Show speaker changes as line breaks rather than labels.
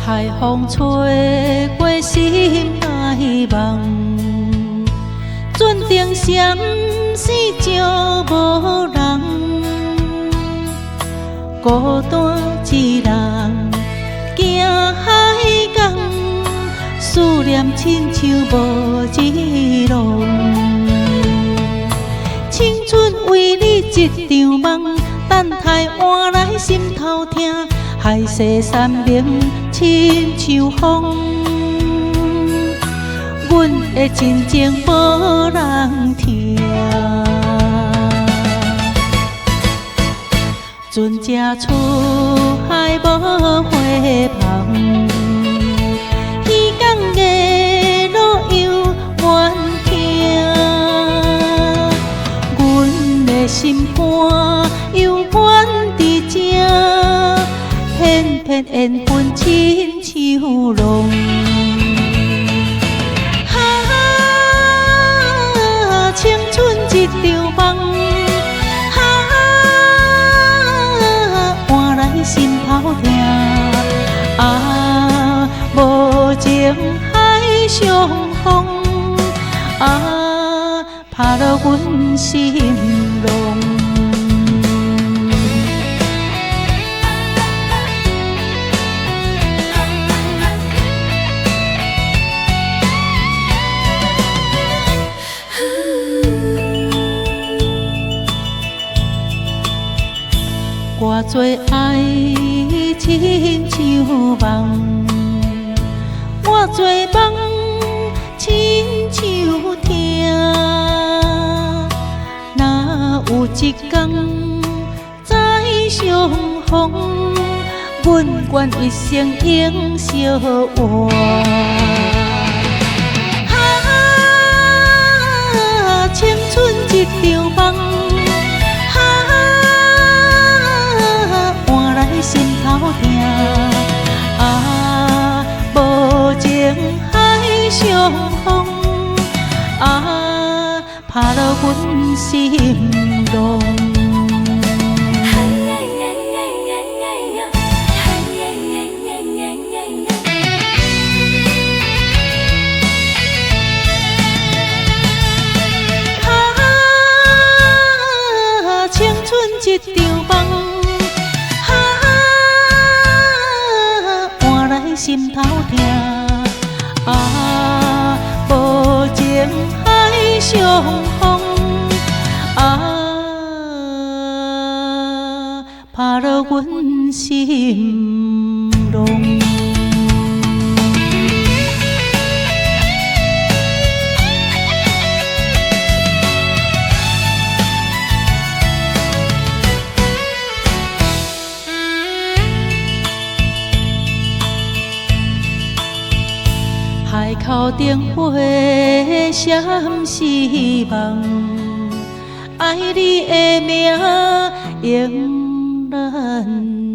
海风吹过心内梦，船灯闪闪照无人，孤单一人行海港，思念亲像无日落。青春为你一场梦，等待换来心头痛。海誓山盟亲像风，阮的真情无人听。船只出海无回帆，渔港的路又远行，阮的心肝犹原伫这。片片缘分亲像浪，青春一场梦，换来心头痛。无情海上风，拍落阮心浪。偌多爱亲像梦，偌多梦亲像痛。若有一天再相逢，阮愿一生永相活。青春一场梦。心头痛，无情海上风，拍落阮心浪。青春一场梦。心头痛，无情海上风，拍落阮心浪。海口灯火闪是梦，爱你的名永远。